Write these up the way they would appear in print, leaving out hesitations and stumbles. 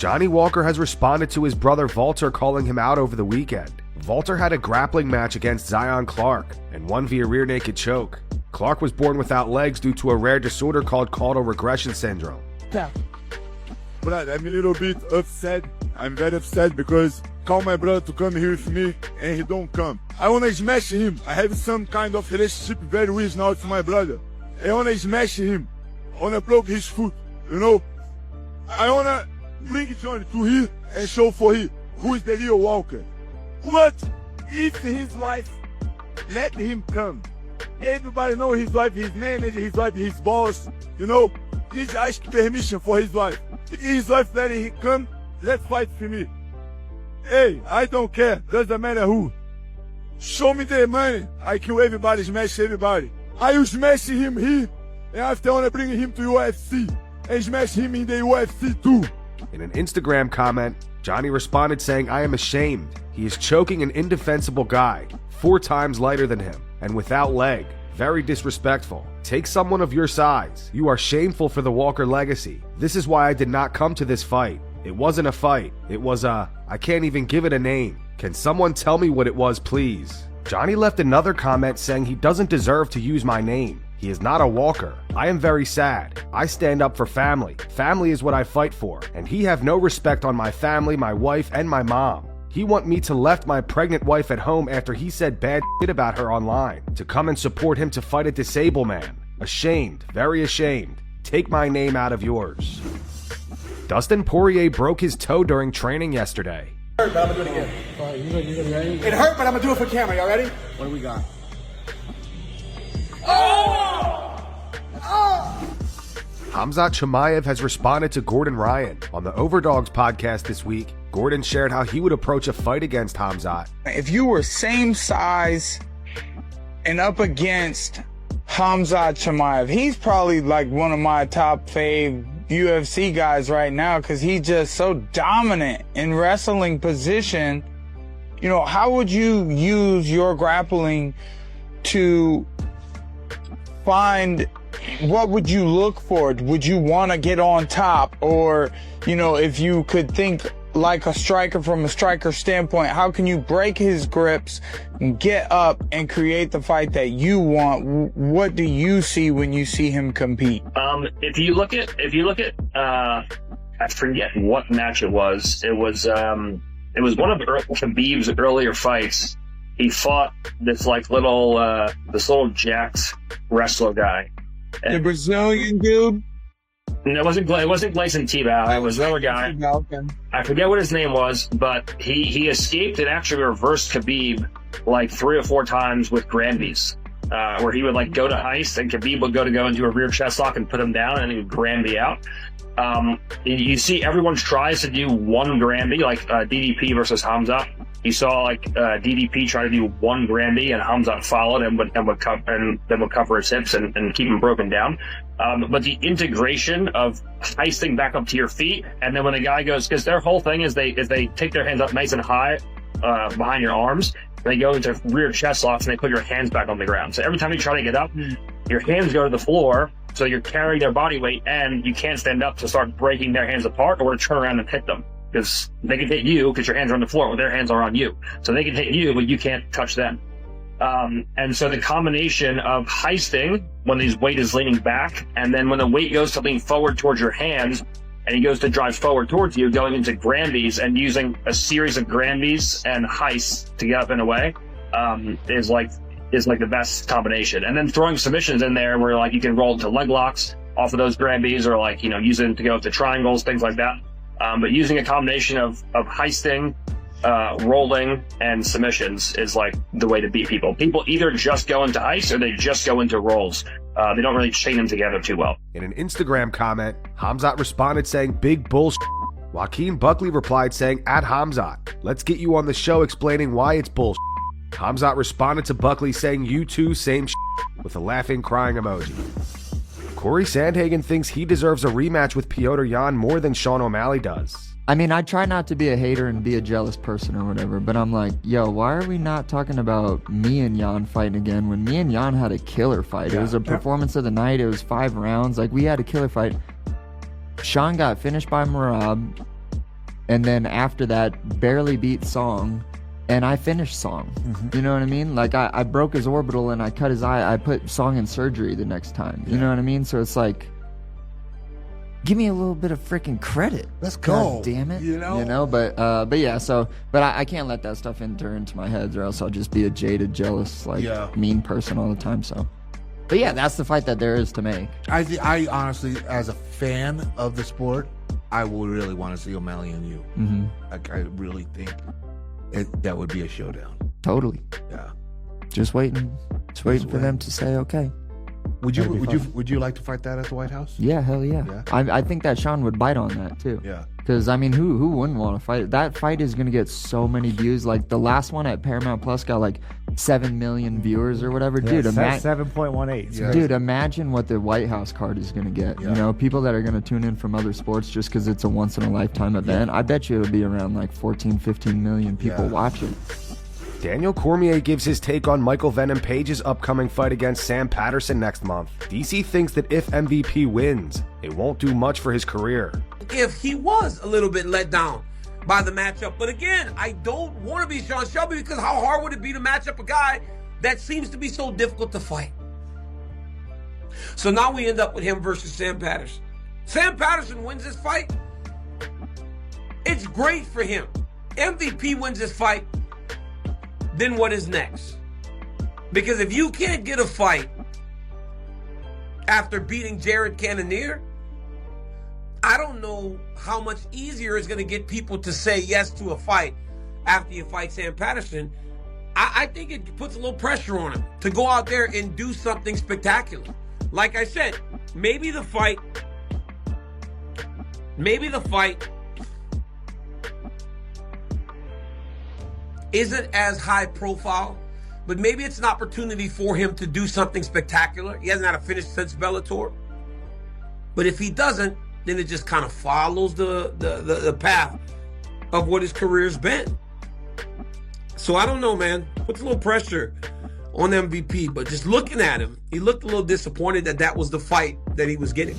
Johnny Walker has responded to his brother Walter calling him out over the weekend. Walter had a grappling match against Zion Clark and won via rear naked choke. Clark was born without legs due to a rare disorder called caudal regression syndrome. Yeah. But I'm a little bit upset. I'm very upset because call my brother to come here with me and he don't come. I wanna smash him. I have some kind of relationship very weird now to my brother. I wanna smash him. I wanna broke his foot, you know? I wanna bring Johnny to here and show for him who is the real Walker. But if his wife let him come, everybody know his wife, his manager, his wife, his boss, you know? He asked permission for his wife. If his wife letting him come, let's fight for me. Hey, I don't care, doesn't matter who. Show me the money, I kill everybody, smash everybody. I will smash him here, and after I wanna bring him to UFC, and smash him in the UFC too. In an Instagram comment, Johnny responded saying, "I am ashamed. He is choking an indefensible guy, 4 times lighter than him, and without leg. Very disrespectful. Take someone of your size. You are shameful for the Walker legacy. This is why I did not come to this fight. It wasn't a fight. It was I can't even give it a name. Can someone tell me what it was, please?" Johnny left another comment saying he doesn't deserve to use my name. He is not a Walker. I am very sad. I stand up for family. Family is what I fight for. And he have no respect on my family, my wife, and my mom. He want me to left my pregnant wife at home after he said bad shit about her online, to come and support him to fight a disabled man. Ashamed, very ashamed. Take my name out of yours. Dustin Poirier broke his toe during training yesterday. It hurt, but I'm gonna do it again. You ready? It hurt, but I'm gonna do it for camera. Y'all ready? What do we got? Khamzat Chimaev has responded to Gordon Ryan. On the Overdogs podcast this week, Gordon shared how he would approach a fight against Khamzat. If you were same size and up against Khamzat Chimaev, he's probably like one of my top fave UFC guys right now because he's just so dominant in wrestling position. You know, how would you use your grappling to find, what would you look for? Would you want to get on top? Or, you know, if you could think like a striker from a striker standpoint, how can you break his grips, get up and create the fight that you want? What do you see when you see him compete? If you look at I forget what match it was. It was one of Khabib's earlier fights. He fought this little jacked wrestler guy. The Brazilian dude? No, it wasn't Gleison Tebow. It was another guy. I forget what his name was, but he escaped and actually reversed Khabib like 3 or 4 times with Granby's, where he would like go to heist and Khabib would go into a rear chest lock and put him down and he would Granby out. You see everyone tries to do one Granby, like DDP versus Khamzat. You saw like DDP try to do one Granby and Khamzat followed and would cover his hips and keep him broken down. But the integration of heisting back up to your feet, and then when the guy goes, because their whole thing is they take their hands up nice and high behind your arms, they go into rear chest locks and they put your hands back on the ground. So every time you try to get up, your hands go to the floor, so you're carrying their body weight and you can't stand up to start breaking their hands apart or to turn around and hit them. Because they can hit you because your hands are on the floor, well, their hands are on you. So they can hit you, but you can't touch them. And so the combination of heisting when his weight is leaning back, and then when the weight goes to lean forward towards your hands, and he goes to drive forward towards you, going into Granbys and using a series of Granbys and heists to get up and away, is like the best combination. And then throwing submissions in there where like you can roll into leg locks off of those Granbys, or like, you know, use them to go to triangles, things like that. But using a combination of heisting, rolling, and submissions is like the way to beat people. People either just go into heist or they just go into rolls. They don't really chain them together too well. In an Instagram comment, Khamzat responded saying, "Big bullshit." Joaquin Buckley replied saying, "At Khamzat, let's get you on the show explaining why it's bullshit." Khamzat responded to Buckley saying, "You too, same shit," with a laughing, crying emoji. Corey Sandhagen thinks he deserves a rematch with Petr Yan more than Sean O'Malley does. I mean, I try not to be a hater and be a jealous person or whatever, but I'm like, yo, why are we not talking about me and Yan fighting again when me and Yan had a killer fight? It was a performance of the night. It was 5 rounds. Like, we had a killer fight. Sean got finished by Merab. and then after that, barely beat Song, and I finished Song. You know what I mean? Like, I broke his orbital and I cut his eye. I put Song in surgery the next time. You know what I mean? So it's like, give me a little bit of freaking credit. Let's go. God damn it. You know? But yeah, so, but I can't let that stuff enter into my head, or else I'll just be a jaded, jealous, like, mean person all the time, so. But yeah, that's the fight that there is to make. I honestly, as a fan of the sport, I would really want to see O'Malley and you. Like, I really think that would be a showdown. Totally. Yeah. Just waiting for them to say okay. Would you like to fight that at the White House? Yeah, hell yeah. I think that Sean would bite on that too. Yeah. Because, I mean, who wouldn't want to fight? That fight is going to get so many views. Like, the last one at Paramount Plus got, like, 7 million viewers or whatever. Dude, 7.18. Yeah. Dude, imagine what the White House card is going to get. You know, people that are going to tune in from other sports just because it's a once-in-a-lifetime event. I bet you it'll be around, like, 14, 15 million people watching. Daniel Cormier gives his take on Michael Venom Page's upcoming fight against Sam Patterson next month. DC thinks that if MVP wins, it won't do much for his career. If he was a little bit let down by the matchup. But again, I don't want to be Sean Shelby, because how hard would it be to match up a guy that seems to be so difficult to fight? So now we end up with him versus Sam Patterson. Sam Patterson wins this fight. It's great for him. MVP wins this fight. Then what is next? Because if you can't get a fight after beating Jared Cannonier, I don't know how much easier it's going to get people to say yes to a fight after you fight Sam Patterson. I think it puts a little pressure on him to go out there and do something spectacular. Like I said, maybe the fight isn't as high profile, but maybe it's an opportunity for him to do something spectacular. He hasn't had a finish since Bellator. But if he doesn't, then it just kind of follows the path of what his career's been. So I don't know, man. Puts a little pressure on MVP, but just looking at him, he looked a little disappointed that was the fight that he was getting.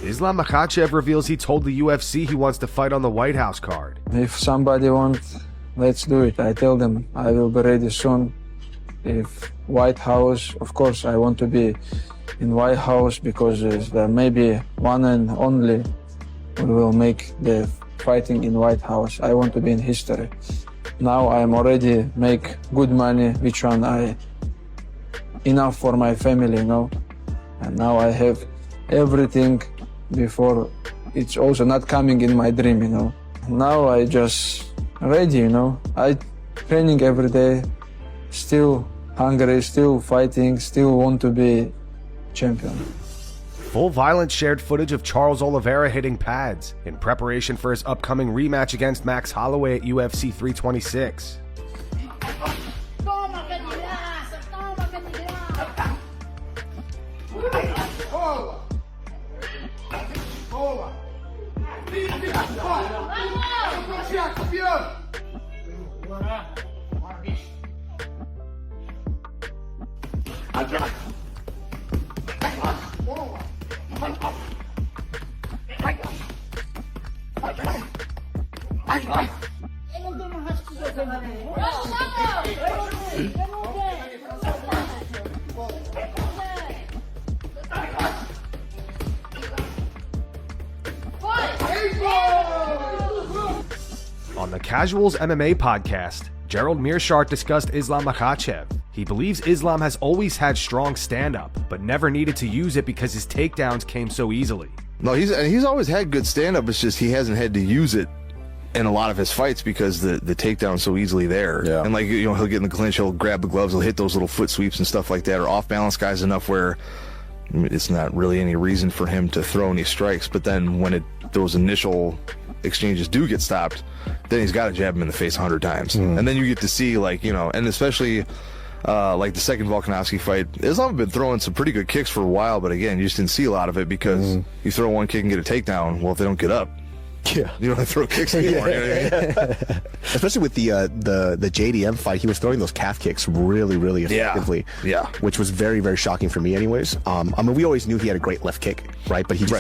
Islam Makhachev reveals he told the UFC he wants to fight on the White House card. If somebody wants, let's do it. I tell them I will be ready soon. If White House, of course, I want to be in White House, because there may be one and only we will make the fighting in White House. I want to be in history. Now I'm already make good money, which one I enough for my family, you know. And now I have everything before it's also not coming in my dream, you know. Now I just ready, you know. I training every day, still hungry, still fighting, still want to be champion. Full Violence shared footage of Charles Oliveira hitting pads in preparation for his upcoming rematch against Max Holloway at UFC 326. On the Casuals MMA podcast, Gerald Mearshart discussed Islam Makhachev. He believes Islam has always had strong stand-up, but never needed to use it because his takedowns came so easily. No, he's always had good stand-up. It's just he hasn't had to use it in a lot of his fights because the takedown's so easily there. Yeah. And, like, you know, he'll get in the clinch, he'll grab the gloves, he'll hit those little foot sweeps and stuff like that, or off-balance guys enough where it's not really any reason for him to throw any strikes. But then when those initial exchanges do get stopped, then he's got to jab him in the face 100 times. And then you get to see, like, you know, and especially like the second Volkanovski fight, Islam had been throwing some pretty good kicks for a while, but again, you just didn't see a lot of it because you throw one kick and get a takedown. Well, if they don't get up, Yeah, you don't have to throw kicks anymore. You know what I mean? Especially with the JDM fight, he was throwing those calf kicks really, really effectively. Yeah. Which was very, very shocking for me, anyways. I mean, we always knew he had a great left kick, right? But he just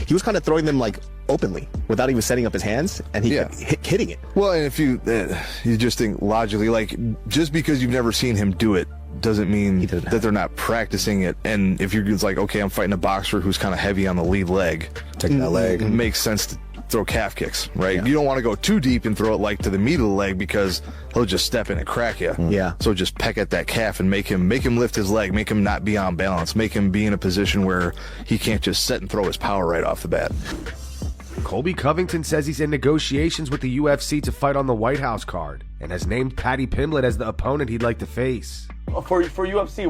he was kind of throwing them like openly without even setting up his hands, and he kept hitting it. Well, and if you just think logically, like just because you've never seen him do it doesn't mean that they're not practicing it. And if you're just like, okay, I'm fighting a boxer who's kind of heavy on the lead leg, take that leg. It makes sense to throw calf kicks, right? Yeah. You don't want to go too deep and throw it like to the meat of the leg because he'll just step in and crack you. Yeah. So just peck at that calf and make him lift his leg, make him not be on balance, make him be in a position where he can't just set and throw his power right off the bat. Colby Covington says he's in negotiations with the UFC to fight on the White House card and has named Paddy Pimblett as the opponent he'd like to face. For UFC,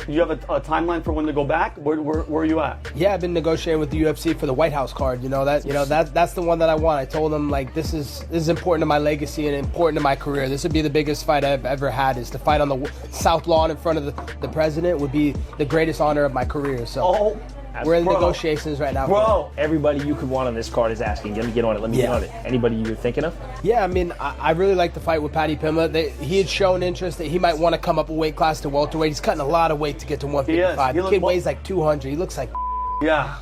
do you have a timeline for when to go back? Where are you at? Yeah, I've been negotiating with the UFC for the White House card. That's the one that I want. I told them like this is important to my legacy and important to my career. This would be the biggest fight I've ever had. Is to fight on the South Lawn in front of the president would be the greatest honor of my career. So we're in negotiations right now. Bro, everybody you could want on this card is asking. Let me get on it. Let me get on it. Anybody you're thinking of? Yeah, I mean, I really like the fight with Paddy Pimblett. He had shown interest that he might want to come up a weight class to welterweight. He's cutting a lot of weight to get to 155. The kid weighs like 200. He looks like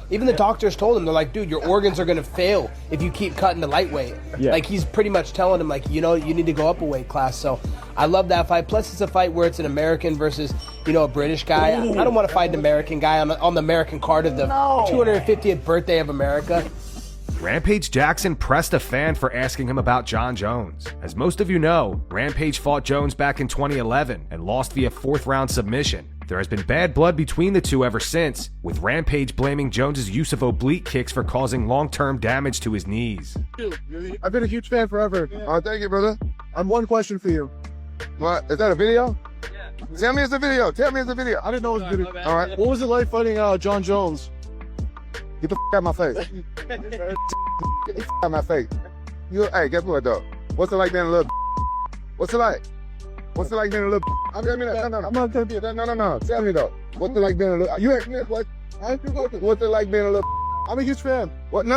even the doctors told him, they're like, dude, your organs are going to fail if you keep cutting to lightweight. Like, he's pretty much telling him, like, you need to go up a weight class. So I love that fight. Plus, it's a fight where it's an American versus, a British guy. I don't want to fight an American guy on the American card of the 250th birthday of America. Rampage Jackson pressed a fan for asking him about Jon Jones. As most of you know, Rampage fought Jones back in 2011 and lost via 4th-round submission. There has been bad blood between the two ever since, with Rampage blaming Jones's use of oblique kicks for causing long-term damage to his knees. I've been a huge fan forever. Oh, thank you, brother. I have one question for you. What? Is that a video? Yeah. Tell me it's a video. I didn't know it was a video. All right. What was it like fighting Jon Jones? Get the out of my face. Get the out of my face. Hey, guess what, though? What's it like being a little What's it like? What's it like being a little I'm not telling you. No. Tell me, though. What's it like being a little You asked me a question. What's it like being a little I'm a huge fan. What? No.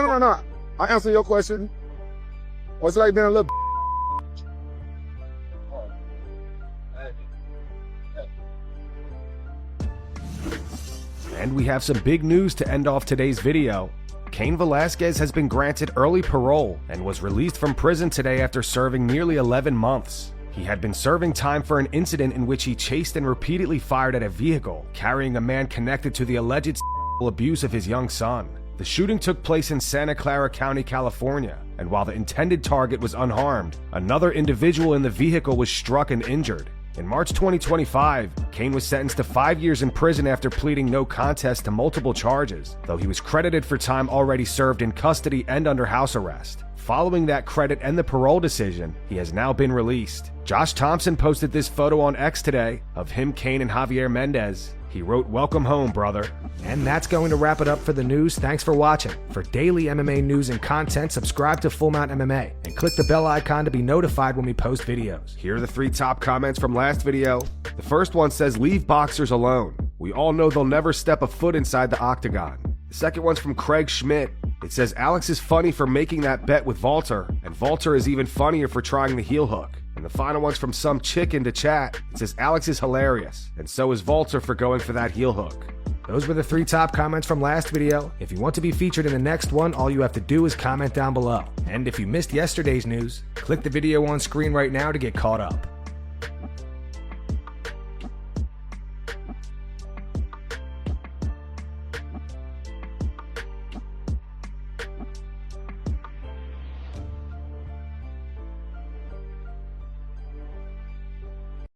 I answer your question. What's it like being a little And we have some big news to end off today's video. Cain Velasquez has been granted early parole and was released from prison today after serving nearly 11 months. He had been serving time for an incident in which he chased and repeatedly fired at a vehicle, carrying a man connected to the alleged abuse of his young son. The shooting took place in Santa Clara County, California, and while the intended target was unharmed, another individual in the vehicle was struck and injured. In March 2025, Cain was sentenced to 5 years in prison after pleading no contest to multiple charges, though he was credited for time already served in custody and under house arrest. Following that credit and the parole decision, he has now been released. Josh Thompson posted this photo on X today of him, Cain, and Javier Mendez. He wrote, "Welcome home, brother." And that's going to wrap it up for the news. Thanks for watching. For daily MMA news and content, subscribe to Full Mount MMA and click the bell icon to be notified when we post videos. Here are the 3 top comments from last video. The first one says, "Leave boxers alone. We all know they'll never step a foot inside the octagon." The second one's from Craig Schmidt. It says, "Alex is funny for making that bet with Walter, and Walter is even funnier for trying the heel hook." And the final one's from some chick in the chat. It says, "Alex is hilarious, and so is Walter for going for that heel hook." Those were the 3 top comments from last video. If you want to be featured in the next one, all you have to do is comment down below. And if you missed yesterday's news, click the video on screen right now to get caught up.